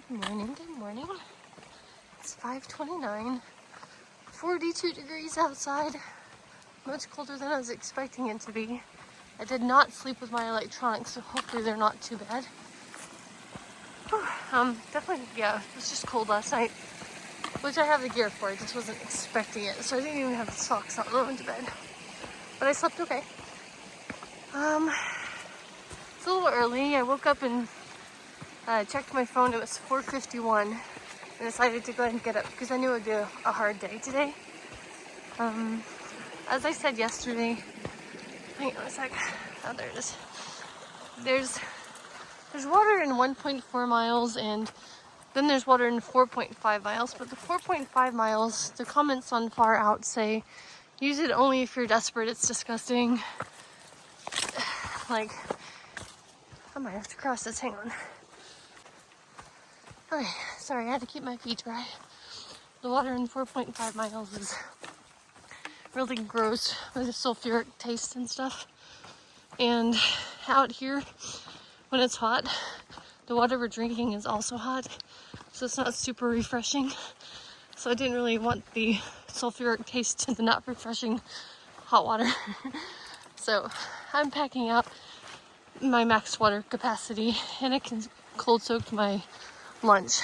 Good morning, good morning. It's 5:29, 42 degrees outside, much colder than I was expecting it to be. I did not sleep with my electronics, so hopefully they're not too bad. Definitely, yeah, it was just cold last night, which I have the gear for. I just wasn't expecting it, so I didn't even have the socks on when I went to bed. But I slept okay. It's a little early. I woke up and checked my phone. It was 4:51, and decided to go ahead and get up because I knew it would be a hard day today. As I said yesterday, hang on a sec. Oh, there it is. There's water in 1.4 miles, and then there's water in 4.5 miles. But the 4.5 miles, the comments on Far Out say, use it only if you're desperate. It's disgusting. Like, I might have to cross this. Hang on. Okay, sorry, I had to keep my feet dry. The water in 4.5 miles is really gross with a sulfuric taste and stuff. And out here, when it's hot, the water we're drinking is also hot, so it's not super refreshing. So I didn't really want the sulfuric taste to the not refreshing hot water. So I'm packing out my max water capacity, and I can cold soak my lunch.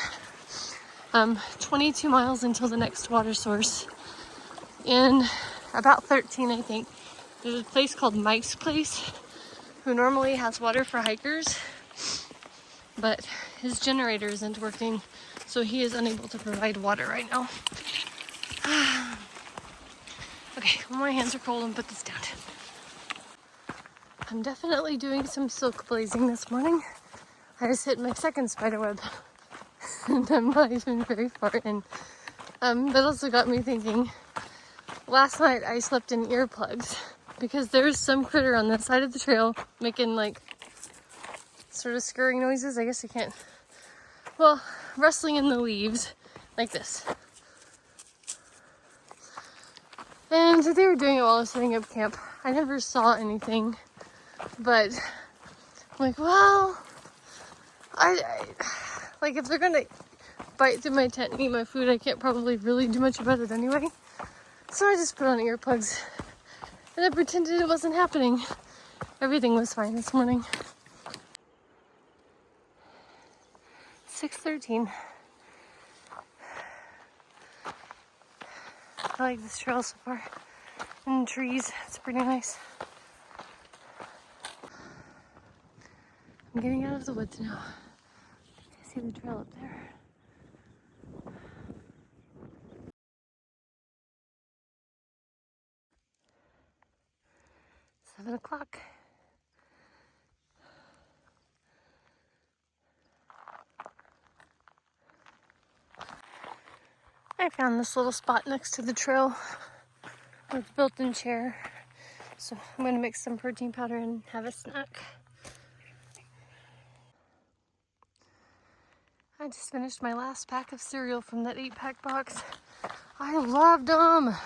22 miles until the next water source. In about 13, I think, there's a place called Mike's Place, who normally has water for hikers, but his generator isn't working, so he is unable to provide water right now. Okay, well, my hands are cold and put this down. I'm definitely doing some silk blazing this morning. I just hit my second spider web, and I'm not even very far in. That also got me thinking. Last night I slept in earplugs because there's some critter on the side of the trail making like sort of scurrying noises. I guess I can't. Well, rustling in the leaves like this. And they were doing it while I was setting up camp. I never saw anything, but I'm like, well, I like if they're gonna bite through my tent and eat my food, I can't probably really do much about it anyway. So I just put on earplugs and I pretended it wasn't happening. Everything was fine this morning. 6:13. I like this trail so far. And trees, it's pretty nice. I'm getting out of the woods now. I see the trail up there. 7 o'clock. I found this little spot next to the trail with a built-in chair. So I'm gonna mix some protein powder and have a snack. I just finished my last pack of cereal from that 8-pack box. I loved them.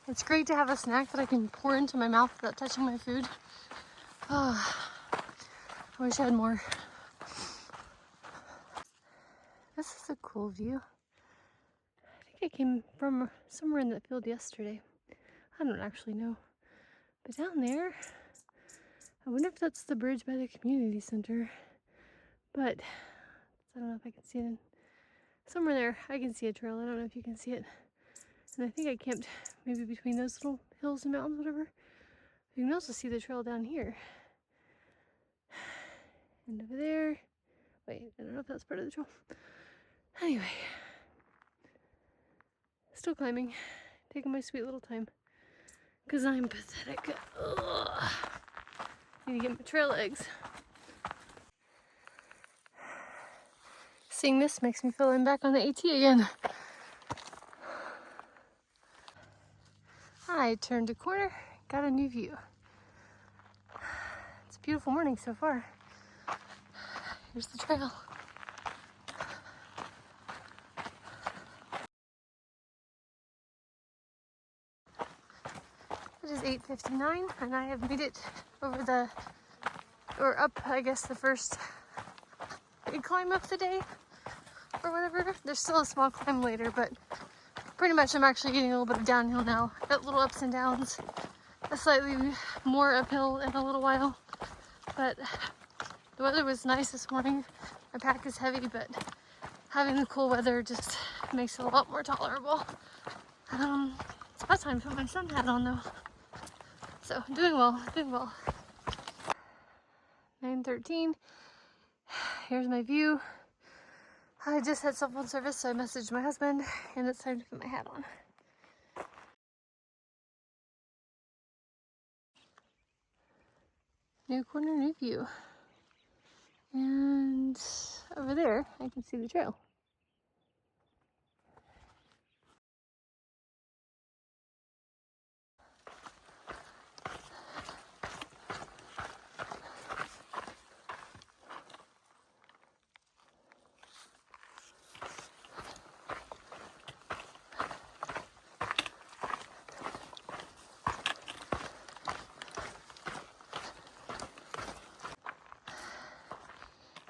It's great to have a snack that I can pour into my mouth without touching my food. Oh, I wish I had more. This is a cool view. I think I came from somewhere in that field yesterday. I don't actually know. But down there, I wonder if that's the bridge by the community center. But I don't know if I can see it. Somewhere there, I can see a trail. I don't know if you can see it. And I think I camped maybe between those little hills and mountains, whatever. You can also see the trail down here. And over there. Wait, I don't know if that's part of the trail. Anyway. Still climbing. Taking my sweet little time. Because I'm pathetic. Ugh. Need to get my trail legs. Seeing this makes me feel I'm back on the AT again. I turned a corner, got a new view. It's a beautiful morning so far. Here's the trail. It is 8:59 and I have made it over up, I guess, the first big climb of the day. or whatever. There's still a small climb later, but pretty much I'm actually getting a little bit of downhill now. Got little ups and downs, a slightly more uphill in a little while, but the weather was nice this morning. My pack is heavy, but having the cool weather just makes it a lot more tolerable. It's about time to put my sun hat on though. So doing well, doing well. 9:13. Here's my view. I just had cell phone service, so I messaged my husband, and it's time to put my hat on. New corner, new view. And over there, I can see the trail.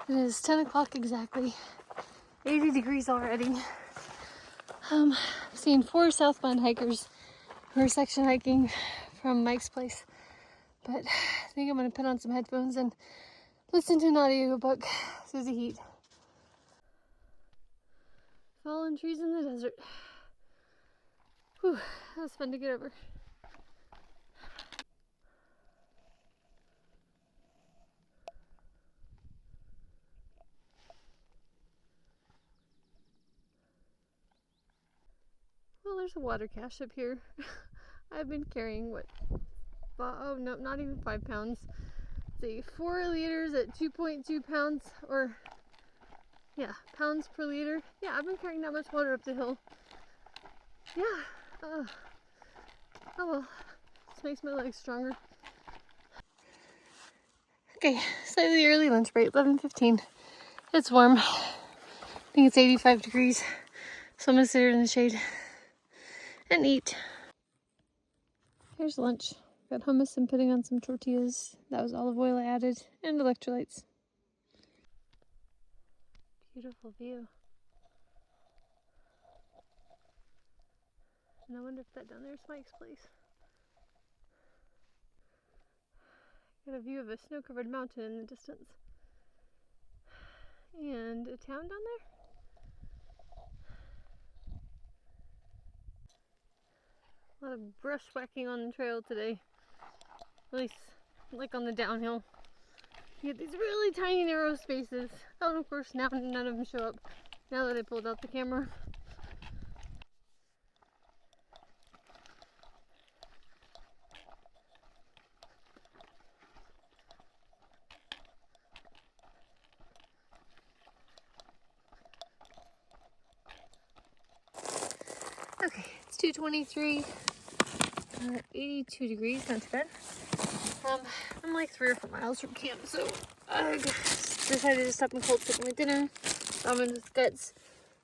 It is 10 o'clock exactly. 80 degrees already. I've seen 4 southbound hikers who are section hiking from Mike's place. But I think I'm going to put on some headphones and listen to an audiobook through the heat. Fallen trees in the desert. Whew, that was fun to get over. Well, there's a water cache up here. I've been carrying what? Oh no, not even 5 pounds. Let's see, 4 liters at 2.2 pounds, or yeah, pounds per liter. Yeah, I've been carrying that much water up the hill. Yeah. Oh well, this makes my legs stronger. Okay, slightly early lunch break, 11:15. It's warm. I think it's 85 degrees. So I'm gonna sit here in the shade and eat. Here's lunch. Got hummus and putting on some tortillas. That was olive oil I added, and electrolytes. Beautiful view. And I wonder if that down there is Mike's place. Got a view of a snow-covered mountain in the distance. And a town down there? A lot of brush whacking on the trail today. At least, like on the downhill. You get these really tiny narrow spaces. Oh, and of course now none of them show up. Now that I pulled out the camera. Okay, it's 2:23. 82 degrees, not too bad. I'm like 3 or 4 miles from camp, so I decided to stop and cold pick my dinner. Ramen with guts.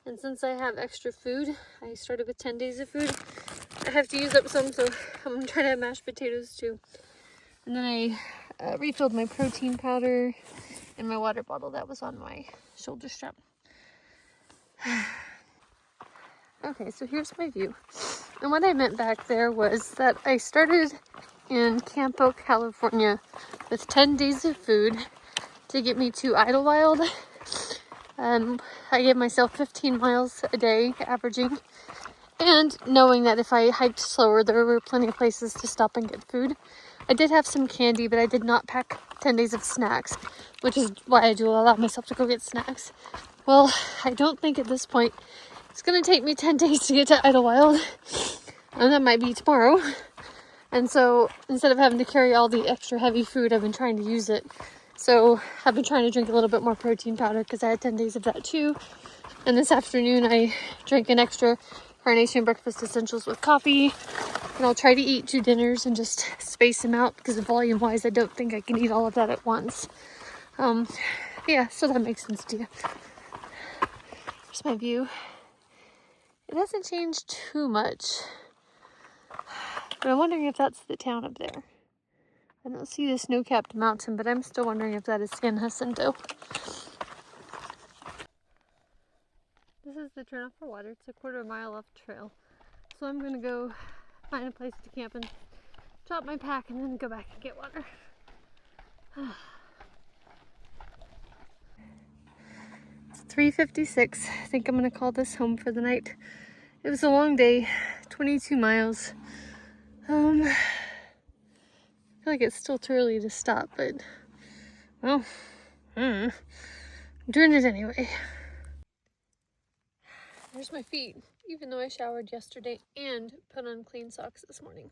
And since I have extra food, I started with 10 days of food. I have to use up some, so I'm gonna try to have mashed potatoes too. And then I refilled my protein powder and my water bottle that was on my shoulder strap. Okay, so here's my view. And what I meant back there was that I started in Campo, California with 10 days of food to get me to Idlewild. I gave myself 15 miles a day averaging, and knowing that if I hiked slower there were plenty of places to stop and get food. I did have some candy, but I did not pack 10 days of snacks, which is why I do allow myself to go get snacks. Well, I don't think at this point it's gonna take me 10 days to get to Idlewild, and that might be tomorrow. And so instead of having to carry all the extra heavy food, I've been trying to use it. So I've been trying to drink a little bit more protein powder because I had 10 days of that too. And this afternoon I drank an extra Carnation Breakfast Essentials with coffee. And I'll try to eat 2 dinners and just space them out because volume wise I don't think I can eat all of that at once. Yeah, so that makes sense to you. Here's my view. It hasn't changed too much. But I'm wondering if that's the town up there. I don't see the snow-capped mountain, but I'm still wondering if that is San Jacinto. is the turn off for water. It's a 1/4 mile off trail. So I'm gonna go find a place to camp and drop my pack and then go back and get water. It's 3:56. I think I'm gonna call this home for the night. It was a long day, 22 miles. I feel like it's still too early to stop, but well, I'm doing it anyway. There's my feet, even though I showered yesterday and put on clean socks this morning.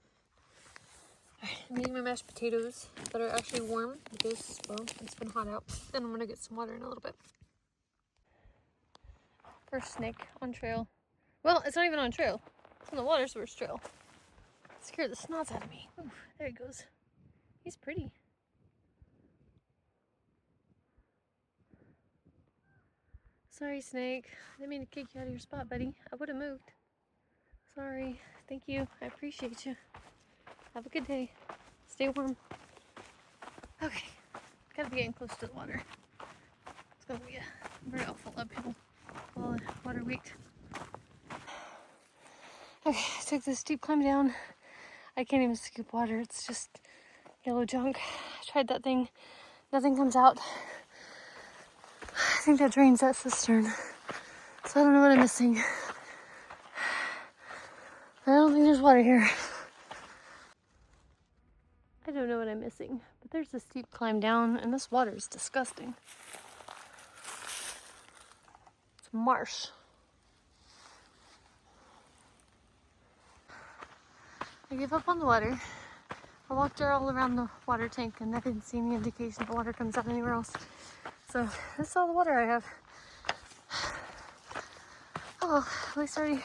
I'm eating my mashed potatoes that are actually warm because, well, it's been hot out. Then I'm gonna get some water in a little bit. First snake on trail. Well, it's not even on trail. It's on the water source trail. It scared the snots out of me. Ooh, there he goes. He's pretty. Sorry, snake. I didn't mean to kick you out of your spot, buddy. I would have moved. Sorry. Thank you. I appreciate you. Have a good day. Stay warm. Okay. Gotta be getting close to the water. It's gonna be a very awful uphill while the water wait. Okay, I took this steep climb down. I can't even scoop water. It's just yellow junk. I tried that thing. Nothing comes out. I think that drains that cistern. So I don't know what I'm missing. I don't think there's water here. I don't know what I'm missing, but there's a steep climb down, and this water is disgusting. It's marsh. I gave up on the water. I walked all around the water tank, and I didn't see any indication the water comes out anywhere else. So this is all the water I have. Oh well, at least I already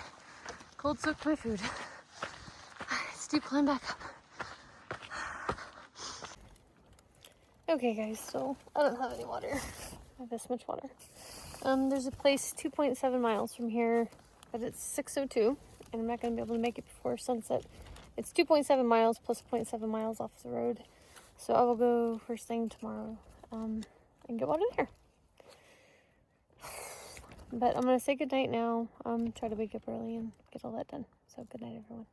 cold soaked my food. Steep climb back up. Okay guys, so I don't have any water. I have this much water. There's a place 2.7 miles from here, but it's 6:02, and I'm not going to be able to make it before sunset. It's 2.7 miles plus 0.7 miles off the road. So I will go first thing tomorrow and get water there. But I'm going to say goodnight now. Try to wake up early and get all that done. So good night, everyone.